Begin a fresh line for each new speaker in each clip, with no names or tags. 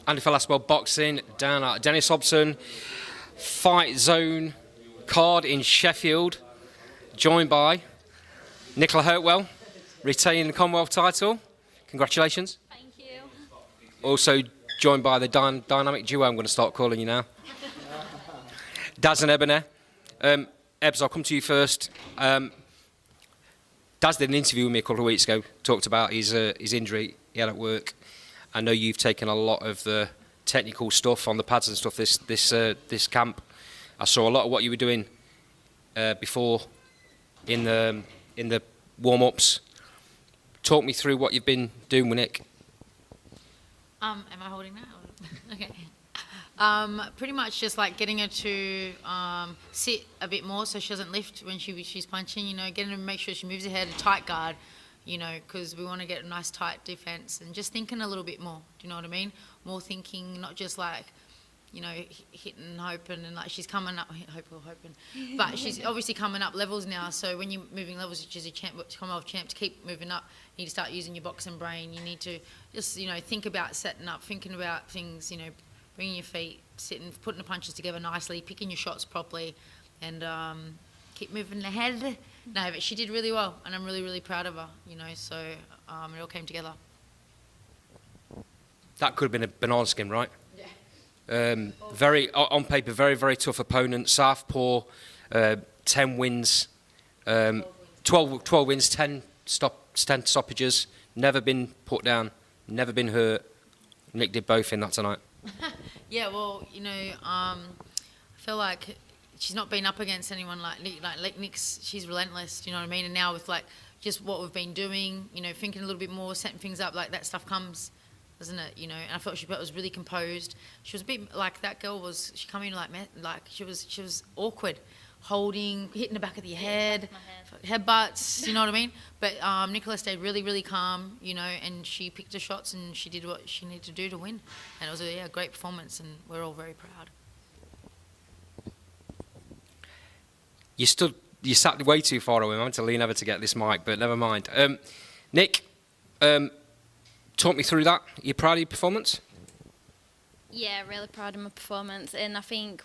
Andy Velasquez boxing down at Dennis Hobson Fight Zone card in Sheffield, joined by Nicola Hopewell, retaining the Commonwealth title. Congratulations.
Thank you.
Also joined by the dynamic duo, I'm going to start calling you now. Daz and Ebanie. Ebs, I'll come to you first. Daz did an interview with me a couple of weeks ago, talked about his injury he had at work. I know you've taken a lot of the technical stuff on the pads and stuff this camp. I saw a lot of what you were doing before in the warm-ups. Talk me through what you've been doing with Nick.
Am I holding that? Okay. Pretty much just like getting her to sit a bit more so she doesn't lift when she's punching, getting her to make sure she moves her head, a tight guard, because we want to get a nice tight defense, and just thinking a little bit more, do you know what I mean? More thinking, not just like, hitting and hoping, and like she's coming up, hoping, but she's obviously coming up levels now, so when you're moving levels, which is a Commonwealth champ, to keep moving up, you need to start using your boxing brain, you need to just, think about setting up, thinking about things, bringing your feet, sitting, putting the punches together nicely, picking your shots properly, and keep moving ahead. No, but she did really well, and I'm really, really proud of her, so it all came together.
That could have been a banana skin, right? Yeah. Very, on paper, very, very tough opponent. Southpaw, 10 wins, 12 wins, 10 stoppages, never been put down, never been hurt. Nick did both in that tonight.
Yeah, well, I feel like she's not been up against anyone like Nick. Like Nick's, she's relentless. Do you know what I mean? And now with like just what we've been doing, thinking a little bit more, setting things up, like that stuff comes, doesn't it? And I felt she was really composed. She was a bit like that girl was. She come in like she was awkward, holding, hitting the back of the head, headbutts. You know what I mean? But Nicola stayed really, really calm. And she picked her shots and she did what she needed to do to win. And it was a great performance, and we're all very proud.
You sat way too far away. I meant to lean over to get this mic, but never mind. Nick, talk me through that. Are you proud of your performance?
Yeah, really proud of my performance, and I think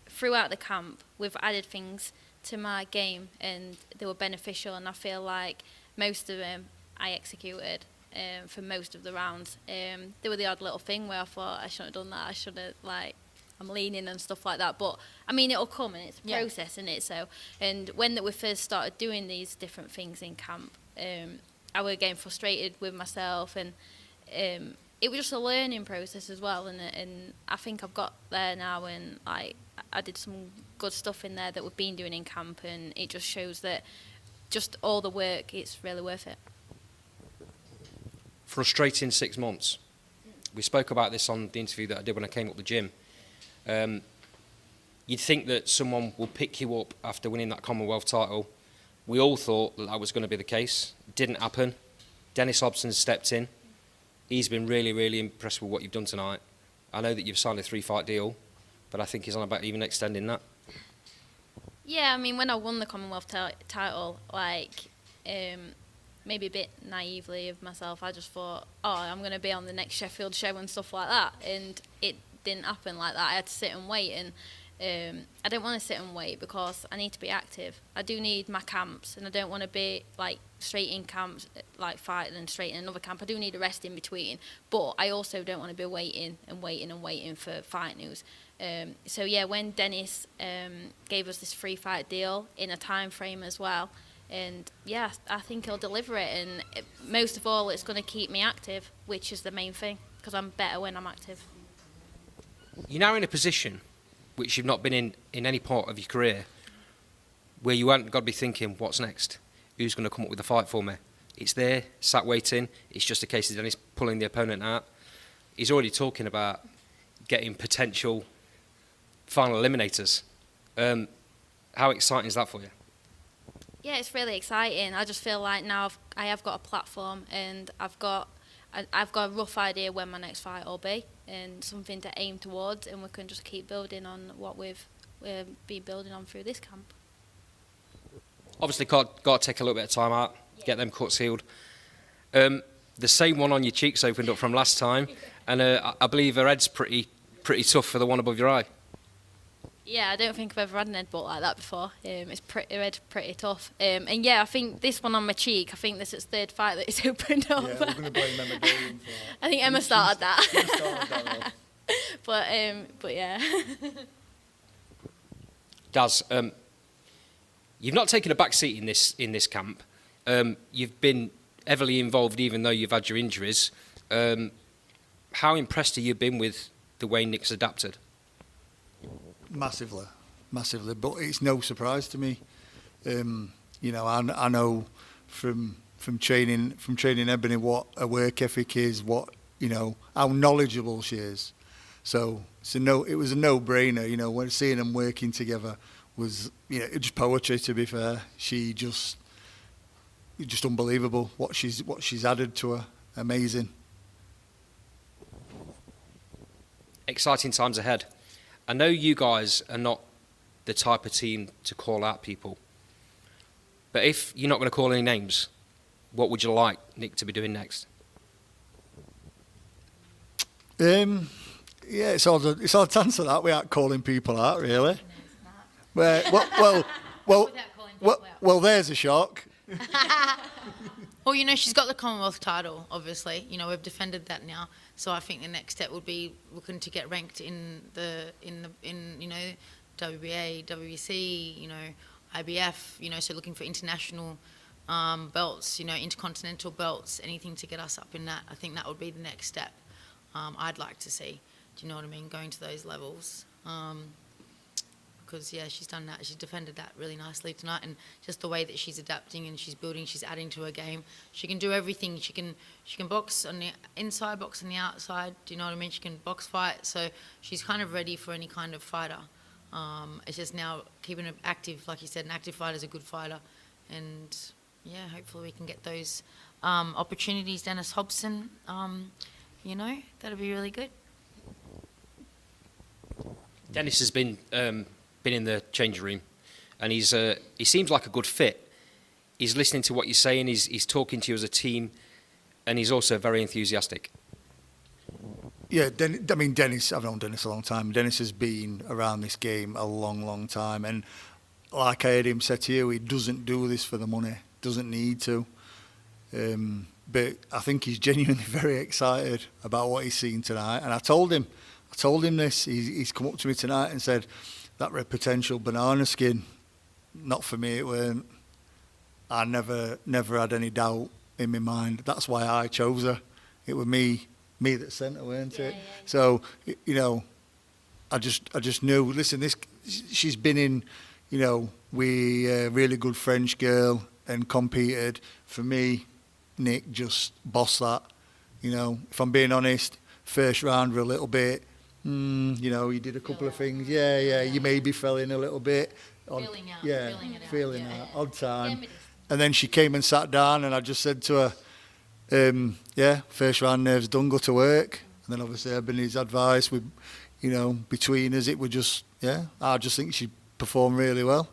throughout the camp we've added things to my game, and they were beneficial. And I feel like most of them I executed for most of the rounds. There were the odd little thing where I thought I shouldn't have done that. I should have I'm leaning and stuff like that, but I mean it'll come, and it's a process, isn't it? So, and when we first started doing these different things in camp, I was getting frustrated with myself, and it was just a learning process as well. And I think I've got there now, and I did some good stuff in there that we've been doing in camp, and it just shows that just all the work, it's really worth it.
Frustrating 6 months. We spoke about this on the interview that I did when I came up the gym. You'd think that someone will pick you up after winning that Commonwealth title. We all thought that was going to be the case. It didn't happen. Dennis Hobson stepped in. He's been really, really impressed with what you've done tonight. I know that you've signed a 3-fight deal, but I think he's on about even extending that.
Yeah, I mean, when I won the Commonwealth title, maybe a bit naively of myself, I just thought, I'm going to be on the next Sheffield show and stuff like that, and it didn't happen like that. I had to sit and wait, and I don't want to sit and wait because I need to be active. I do need my camps, and I don't want to be like straight in camps, like fighting and straight in another camp. I do need a rest in between, but I also don't want to be waiting for fight news. So yeah, when Dennis gave us this 3-fight deal in a time frame as well, and yeah, I think he'll deliver it, and most of all, it's going to keep me active, which is the main thing, because I'm better when I'm active.
You're now in a position which you've not been in any part of your career, where you haven't got to be thinking, what's next? Who's going to come up with a fight for me? It's there, sat waiting. It's just a case of Dennis pulling the opponent out. He's already talking about getting potential final eliminators. How exciting is that for you?
Yeah, it's really exciting. I just feel like now I have got a platform, and I've got a rough idea when my next fight will be, and something to aim towards, and we can just keep building on what we've been building on through this camp. Obviously,
got to take a little bit of time out, get them cuts healed. the same one on your cheeks opened up from last time, and I believe her head's pretty tough for the one above your eye.
Yeah, I don't think I've ever had an headbutt like that before. It's pretty tough. And yeah, I think this one on my cheek, I think this is the third fight that it's opened up.
Yeah, we're going to blame Emma Dorian for that.
I think Emma started that.
She started that off.
But yeah.
Daz, you've not taken a back seat in this camp. You've been heavily involved, even though you've had your injuries. How impressed have you been with the way Nick's adapted?
Massively, but it's no surprise to me. I know from training Ebanie what her work ethic is, how knowledgeable she is. So it was a no-brainer. When seeing them working together was just poetry. To be fair, just unbelievable what she's added to her. Amazing.
Exciting times ahead. I know you guys are not the type of team to call out people, but if you're not going to call any names, what would you like Nick to be doing next?
Yeah, it's hard to answer that without calling people out, really. Well,
Without calling people out.
well, there's a shock.
Well, she's got the Commonwealth title, obviously. We've defended that now. So I think the next step would be looking to get ranked in WBA, WBC, IBF, so looking for international belts, intercontinental belts, anything to get us up in that. I think that would be the next step I'd like to see. Do you know what I mean? Going to those levels. Because, yeah, she's done that. She's defended that really nicely tonight. And just the way that she's adapting and she's building, she's adding to her game. She can do everything. She can box on the inside, box on the outside. Do you know what I mean? She can box fight. So she's kind of ready for any kind of fighter. It's just now keeping her active. Like you said, an active fighter is a good fighter. And, yeah, hopefully we can get those opportunities. Dennis Hobson, that'll be really good.
Dennis has been in the changing room, and he seems like a good fit. He's listening to what you're saying. He's talking to you as a team, and he's also very enthusiastic.
Yeah, Dennis. I've known Dennis a long time. Dennis has been around this game a long, long time, and like I heard him say to you, he doesn't do this for the money. Doesn't need to. But I think he's genuinely very excited about what he's seen tonight. And I told him this. He's come up to me tonight and said, that red potential banana skin, not for me, it weren't. I never had any doubt in my mind. That's why I chose her. It was me that sent her, weren't it? Yeah. So, I just knew, listen, she's been in, with a really good French girl and competed. For me, Nick just bossed that. If I'm being honest, first round were a little bit, you did a couple of things. Yeah, you maybe fell in a little bit.
Feeling out.
Yeah,
feeling it out.
Odd time. And then she came and sat down, and I just said to her, first round nerves done, go to work. And then obviously Ebanie's advice, between us, it was just, I just think she performed really well.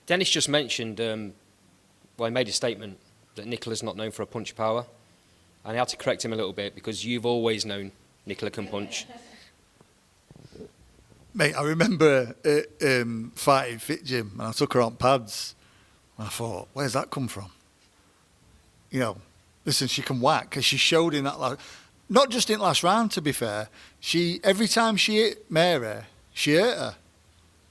Dennis just mentioned, he made a statement that Nicola's not known for a punch power. And I had to correct him a little bit because you've always known Nicola can punch.
Mate, I remember fighting Fit Gym, and I took her on pads, and I thought, where's that come from? Listen, she can whack, because she showed in that not just in last round, to be fair. Every time she hit Mary, she hurt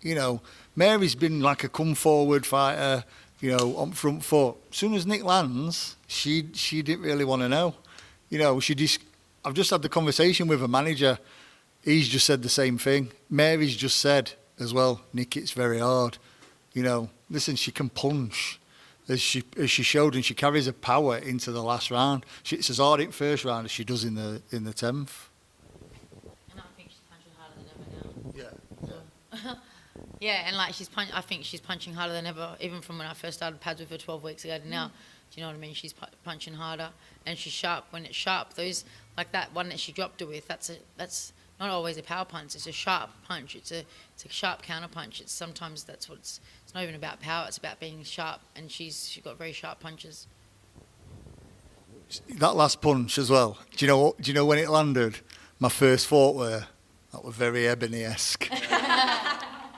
her. Mary's been like a come forward fighter, on front foot. As soon as Nick lands, she didn't really want to know. I've just had the conversation with a manager. He's just said the same thing. Mary's just said as well, Nick, it's very hard. Listen, she can punch, as she showed, and she carries her power into the last round. It's as hard in first round as she does in the 10th.
And I think she's punching harder than ever now.
Yeah.
Yeah, and I think she's punching harder than ever, even from when I first started pads with her 12 weeks ago to now. Do you know what I mean? She's punching harder, and she's sharp. When it's sharp, those like that one that she dropped her with, that's not always a power punch. It's a sharp punch. It's a sharp counter punch. Sometimes that's what it's not even about power. It's about being sharp, and she's got very sharp punches.
that last punch as well. Do you know when it landed? My first thought were that was very Ebanie-esque.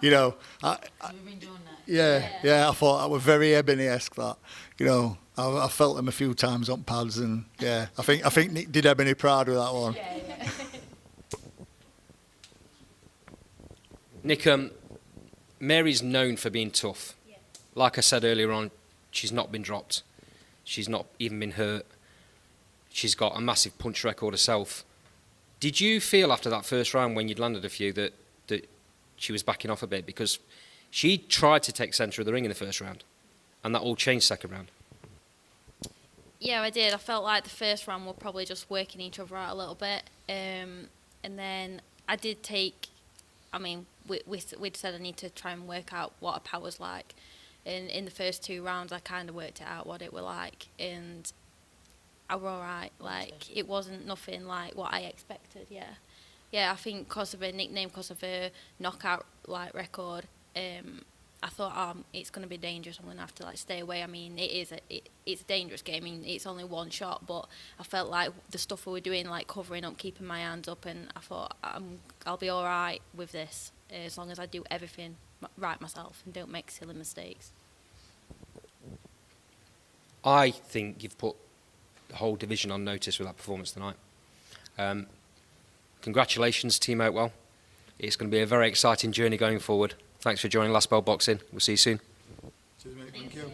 You know,
We've been doing that.
yeah. I thought that was very Ebanie-esque. That, you know, I felt them a few times on pads, and yeah, I think Nick did Ebanie proud with that one.
Nick, Mary's known for being tough. Like I said earlier on, she's not been dropped. She's not even been hurt. She's got a massive punch record herself. Did you feel after that first round when you'd landed a few that she was backing off a bit? Because she tried to take centre of the ring in the first round, and that all changed second round.
Yeah, I did. I felt like the first round were probably just working each other out a little bit. And then I did take, I mean, we'd said I need to try and work out what her power's like. And in the first 2 rounds, I kind of worked it out what it were like. And I were all right. Like, it wasn't nothing like what I expected, yeah. Yeah, I think because of her nickname, because of her knockout like record, I thought, it's going to be dangerous. I'm going to have to like stay away. I mean, it's a dangerous game. I mean, it's only one shot, but I felt like the stuff we were doing, like covering up, keeping my hands up, and I thought I'll be all right with this as long as I do everything right myself and don't make silly mistakes.
I think you've put the whole division on notice with that performance tonight. Congratulations, Team Hopewell. It's going to be a very exciting journey going forward. Thanks for joining Last Bell Boxing. We'll see you soon.
Cheers, mate. Thank you.